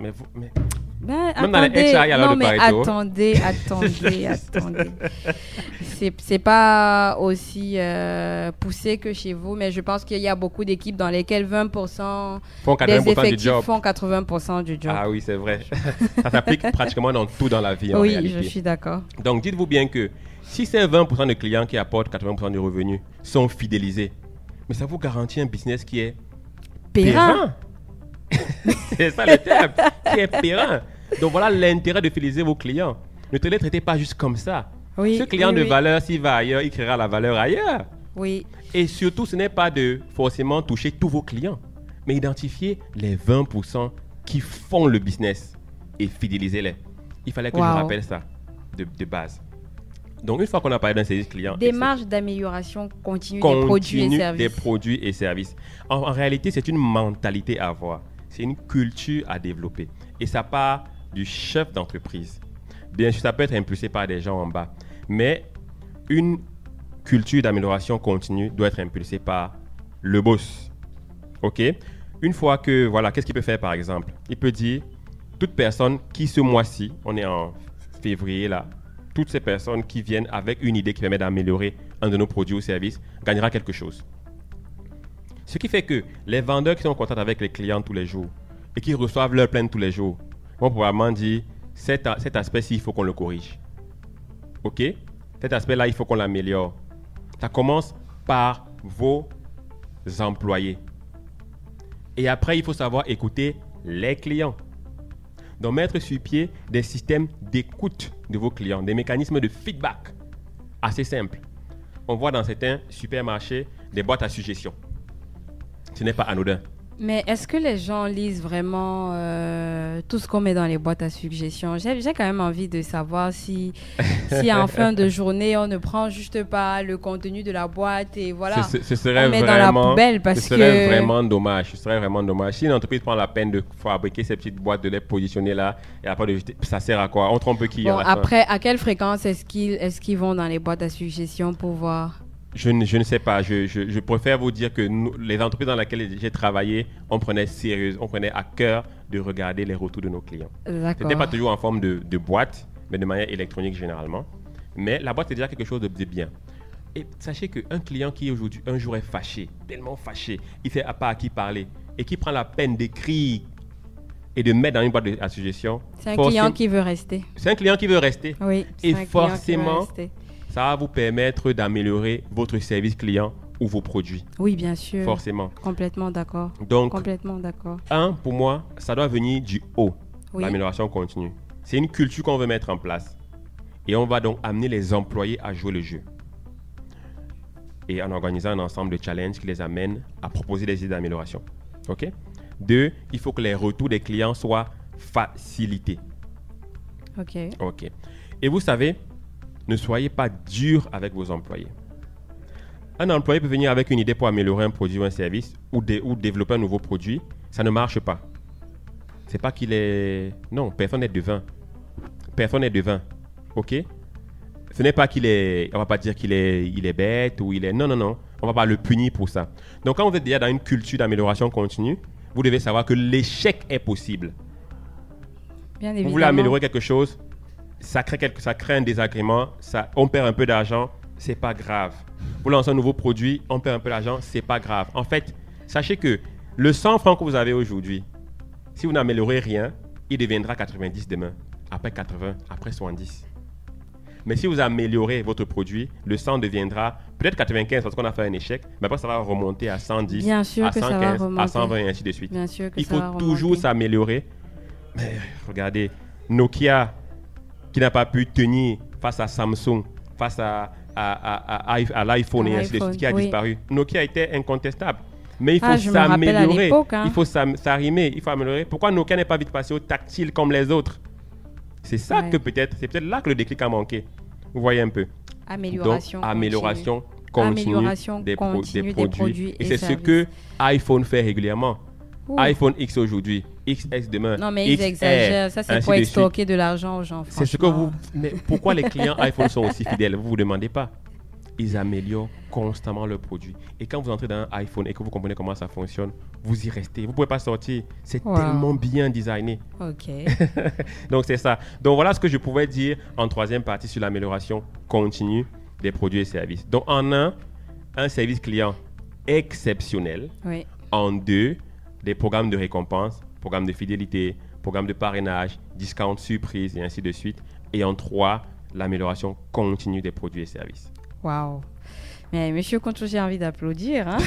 Ben, Même dans les HR, il y a l'heure non, de mais Pareto. attendez. C'est pas aussi poussé que chez vous, mais je pense qu'il y a beaucoup d'équipes dans lesquelles 20% Font des 80% du effectifs job. font 80% du job. Ah oui, c'est vrai. Ça s'applique pratiquement dans tout dans la vie en oui, réalité. je suis d'accord. Donc, dites-vous bien que si ces 20% de clients qui apportent 80% du revenu sont fidélisés, mais ça vous garantit un business qui est Périn. C'est ça le terme, qui est périn. Donc, voilà l'intérêt de fidéliser vos clients. Ne te les traitez pas juste comme ça. Oui, Ce client oui, de oui. valeur, s'il va ailleurs, il créera la valeur ailleurs. Oui, Et surtout, ce n'est pas de forcément toucher tous vos clients, mais identifier les 20% qui font le business et fidéliser-les. Il fallait que je Wow. rappelle ça de base. Donc, une fois qu'on a parlé d'un service client, démarche d'amélioration continue des produits et continue services. des produits et services. En réalité, c'est une mentalité à avoir. C'est une culture à développer. Et ça part du chef d'entreprise. Bien sûr, ça peut être impulsé par des gens en bas. Mais une culture d'amélioration continue doit être impulsée par le boss. OK? Une fois que, voilà, qu'est-ce qu'il peut faire par exemple? Il peut dire, toute personne qui ce mois-ci, on est en février là, toutes ces personnes qui viennent avec une idée qui permet d'améliorer un de nos produits ou services gagnera quelque chose. Ce qui fait que les vendeurs qui sont en contact avec les clients tous les jours et qui reçoivent leur plainte tous les jours vont probablement dire cet aspect-ci, il faut qu'on le corrige. OK? Cet aspect-là, il faut qu'on l'améliore. Ça commence par vos employés. Et après, il faut savoir écouter les clients. Donc, mettre sur pied des systèmes d'écoute de vos clients, des mécanismes de feedback assez simples. On voit dans certains supermarchés des boîtes à suggestions. Ce n'est pas anodin. Mais est-ce que les gens lisent vraiment tout ce qu'on met dans les boîtes à suggestions? J'ai quand même envie de savoir si en fin de journée, on ne prend juste pas le contenu de la boîte et voilà, Ce serait on met vraiment, dans la poubelle parce ce serait que... vraiment dommage. Ce serait vraiment dommage. Si une entreprise prend la peine de fabriquer ces petites boîtes, de les positionner là et après de jeter, ça sert à quoi? On trompe qui Bon, à la fin? après, à quelle fréquence est-ce qu'ils vont dans les boîtes à suggestions pour voir? Je ne sais pas. Je préfère vous dire que les entreprises dans lesquelles j'ai travaillé, on prenait à cœur de regarder les retours de nos clients. D'accord. C'était pas toujours en forme de boîte, mais de manière électronique généralement. Mais la boîte, c'est déjà quelque chose de bien. Et sachez qu'un client qui aujourd'hui, un jour est fâché, tellement fâché, il fait pas à qui parler, et qui prend la peine d'écrire et de mettre dans une boîte à suggestions. C'est un client qui veut rester. C'est un client qui veut rester. Oui, Et c'est un client qui veut forcément, rester. ça va vous permettre d'améliorer votre service client ou vos produits. Oui, bien sûr. Forcément. Complètement d'accord. Donc, Complètement d'accord. pour moi, ça doit venir du haut. Oui. L'amélioration continue. C'est une culture qu'on veut mettre en place. Et on va donc amener les employés à jouer le jeu. Et en organisant un ensemble de challenges qui les amènent à proposer des idées d'amélioration. OK? 2, il faut que les retours des clients soient facilités. OK. OK. Et vous savez, ne soyez pas dur avec vos employés. Un employé peut venir avec une idée pour améliorer un produit ou un service ou développer un nouveau produit. Ça ne marche pas. C'est pas qu'il est... Non, personne n'est devin. Personne n'est devin. OK? Ce n'est pas qu'il est... On va pas dire qu'il est, il est bête ou il est... Non. On va pas le punir pour ça. Donc, quand vous êtes déjà dans une culture d'amélioration continue, vous devez savoir que l'échec est possible. Bien Vous évidemment. voulez améliorer quelque chose, ça crée un désagrément, on perd un peu d'argent, c'est pas grave. Vous lancez un nouveau produit, on perd un peu d'argent, c'est pas grave. En fait, sachez que le 100 francs que vous avez aujourd'hui, si vous n'améliorez rien, il deviendra 90 demain, après 80, après 70. Mais si vous améliorez votre produit, le 100 deviendra peut-être 95 parce qu'on a fait un échec, mais après ça va remonter à 110, Bien sûr à que ça 115, va remonter. à 120 et ainsi de suite. Bien sûr que Il ça faut va toujours remonter. s'améliorer. Mais regardez, Nokia qui n'a pas pu tenir face à Samsung, face à l'iPhone et ainsi de suite, qui a oui. disparu. Nokia était incontestable. Mais il faut Je me rappelle à s'améliorer. l'époque, hein. Il faut s'arrimer, il faut améliorer. Pourquoi Nokia n'est pas vite passé au tactile comme les autres? C'est ça Ouais. que c'est peut-être là que le déclic a manqué. Vous voyez un peu. Amélioration. Donc, amélioration continue. continue, Amélioration des continue des produits Et et c'est ce services. que iPhone fait régulièrement. Ouh. iPhone X aujourd'hui, XS demain. Non, mais ils XR, exagèrent. Ça, c'est ainsi pour de suite. extorquer de l'argent aux gens. C'est ce que franchement. vous. Mais pourquoi les clients iPhone sont aussi fidèles? Vous vous demandez pas. ils améliorent constamment le produit. Et quand vous entrez dans un iPhone et que vous comprenez comment ça fonctionne, vous y restez. Vous ne pouvez pas sortir. C'est tellement bien designé. Ok. Donc, c'est ça. Donc, voilà ce que je pouvais dire en troisième partie sur l'amélioration continue des produits et services. Donc, en un service client exceptionnel. Oui. En 2, des programmes de récompense, programmes de fidélité, programmes de parrainage, discount surprise et ainsi de suite. Et en 3, l'amélioration continue des produits et services. Waouh. Mais monsieur Concho, j'ai envie d'applaudir. Hein.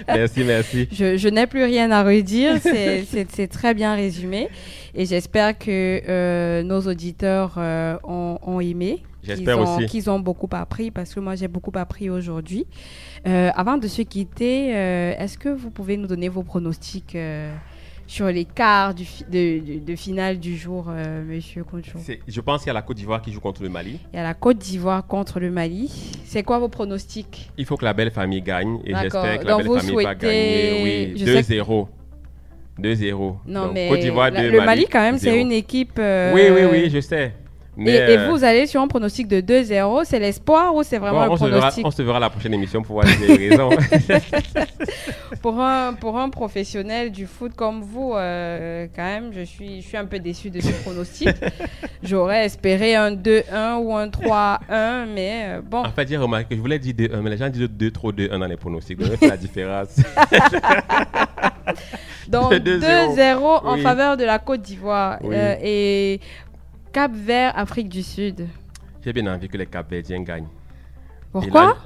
Merci. Je n'ai plus rien à redire. C'est très bien résumé. Et j'espère que nos auditeurs ont aimé. J'espère aussi. Qu'ils ont beaucoup appris, parce que moi, j'ai beaucoup appris aujourd'hui. Avant de se quitter, est-ce que vous pouvez nous donner vos pronostics sur les quarts de finale du jour, monsieur Concho? Je pense qu'il y a la Côte d'Ivoire qui joue contre le Mali. Il y a la Côte d'Ivoire contre le Mali. C'est quoi vos pronostics? Il faut que la belle famille gagne. Et D'accord. j'espère que la belle famille va gagner. Oui, 2-0. 2-0. Non, donc, mais Côte d'Ivoire, le Mali, quand même, 0. c'est une équipe... Oui, je sais. Mais et vous allez sur un pronostic de 2-0, c'est l'espoir ou c'est vraiment le pronostic? On se verra à la prochaine émission pour voir si vous avez raison. Pour un professionnel du foot comme vous, quand même, je suis un peu déçu de ce pronostic. J'aurais espéré un 2-1 ou un 3-1, mais bon. En fait, j'ai remarqué que je voulais dire 2-1, mais les gens disent 2-2-1 dans les pronostics. Donc, c'est la différence. Donc, 2-0 en faveur de la Côte d'Ivoire. Oui. Et Cap-Vert, Afrique du Sud. J'ai bien envie que les Cap-Verdiens gagnent. Pourquoi?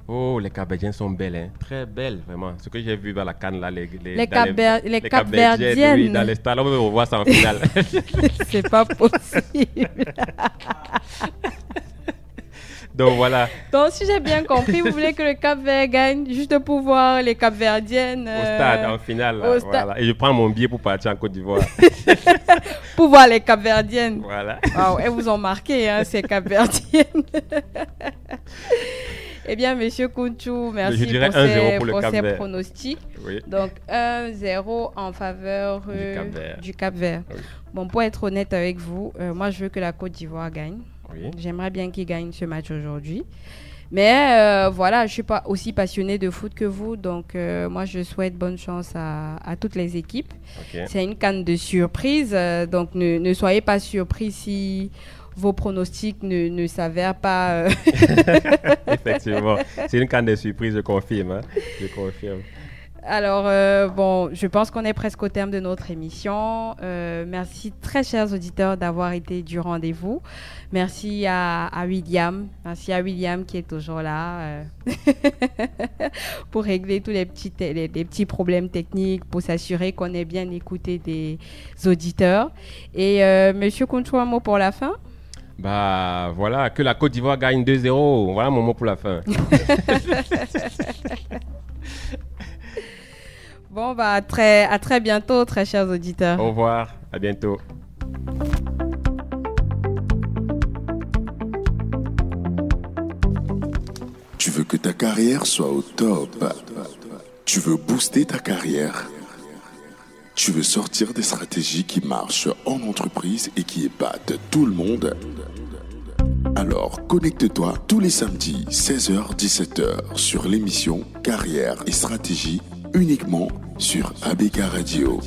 Oh, les Cap-Verdiens sont belles, hein. Très belles, vraiment. Ce que j'ai vu dans la CAN, là, les Cap-Verdiennes. Oui, dans les stades, on voit ça en finale. C'est pas possible. Donc, voilà. Donc, si j'ai bien compris, vous voulez que le Cap-Vert gagne juste pour voir les Cap-Verdiennes. Au stade, en finale. Là, voilà. Et je prends mon billet pour partir en Côte d'Ivoire. Pour voir les Cap-Verdiennes. Voilà. Wow, elles vous ont marqué, hein, ces Cap-Verdiennes. Eh bien, monsieur Kounchou, merci pour ces pronostics. Oui. Donc, 1-0 en faveur du Cap-Vert. Oui. Bon, pour être honnête avec vous, moi, je veux que la Côte d'Ivoire gagne. Oui. J'aimerais bien qu'ils gagnent ce match aujourd'hui. Mais voilà, je ne suis pas aussi passionnée de foot que vous. Donc, moi, je souhaite bonne chance à toutes les équipes. Okay. C'est une CAN de surprise. Donc, ne soyez pas surpris si vos pronostics ne s'avèrent pas. Effectivement. C'est une CAN de surprise, je confirme. Hein. Je confirme. Alors, bon, je pense qu'on est presque au terme de notre émission. Merci, très chers auditeurs, d'avoir été du rendez-vous. Merci à William. Merci à William qui est toujours là pour régler tous les petits problèmes techniques, pour s'assurer qu'on ait bien écouté des auditeurs. Et monsieur Kounchou, un mot pour la fin? Bah voilà, que la Côte d'Ivoire gagne 2-0. Voilà mon mot pour la fin. Bon, bah, à très bientôt, très chers auditeurs. Au revoir, à bientôt. Tu veux que ta carrière soit au top. Tu veux booster ta carrière. Tu veux sortir des stratégies qui marchent en entreprise et qui épatent tout le monde. Alors, connecte-toi tous les samedis 16h-17h sur l'émission Carrière et Stratégie uniquement sur ABK Radio.